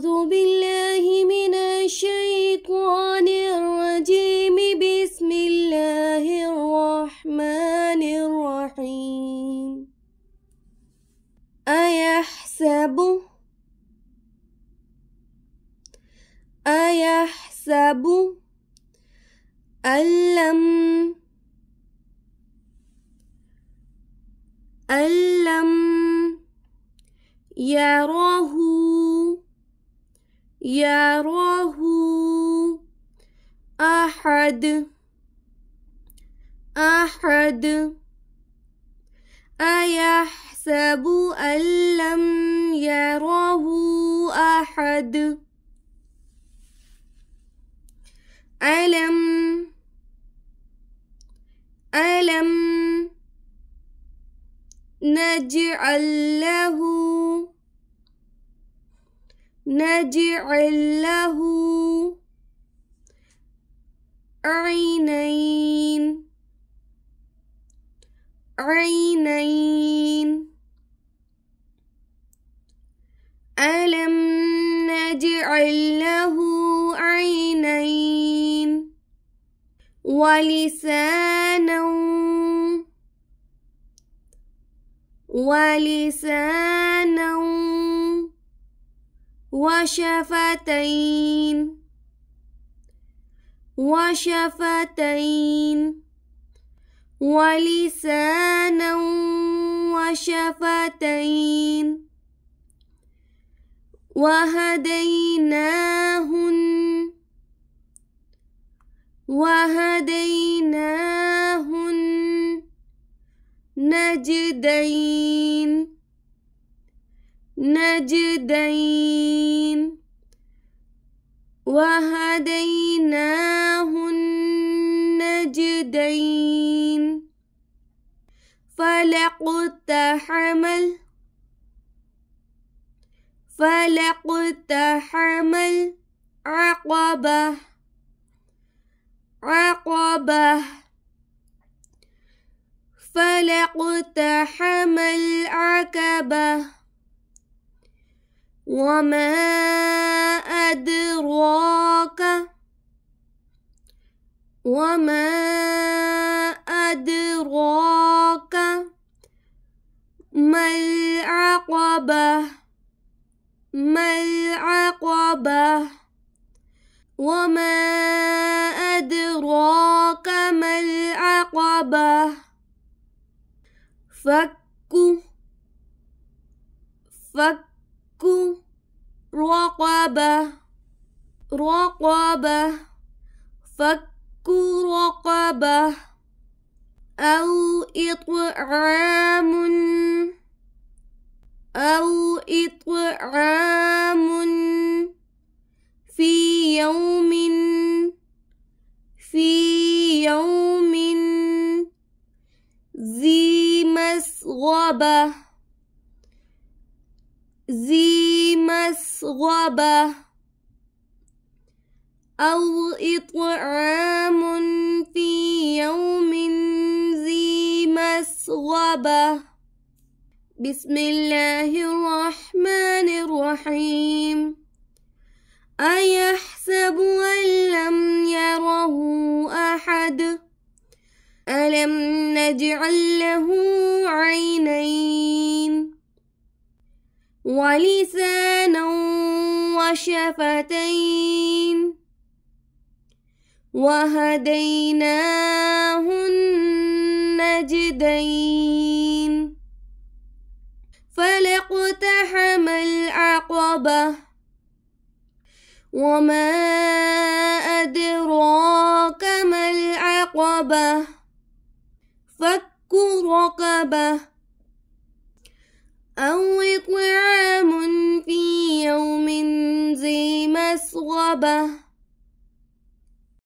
أعوذ بالله من الشيطان الرجيم. بسم الله الرحمن الرحيم. أيحسب أن لم يره أحد. أيحسب أن لم يره أحد. ألم نجعل له عينين. ألم نجعل له عينين ولسانا وشفتين وهديناه النجدين. وهديناه النجدين. فلاقتحم العقبة. فلاقتحم العقبة. وما أدراك ما العقبة. وما أدراك ما العقبة. فك رقبة. أو إطعام في يوم ذي مسغبة. أو إطعام في يوم ذي مسغبة. بسم الله الرحمن الرحيم. أيحسب أن لم يره أحد. ألم نجعل له عينين ولسانا وشفتين وهديناه النجدين. فلاقتحم العقبة. وما أدراك ما العقبة. فك رقبة. أو إطعام في يوم ذي مسغبة.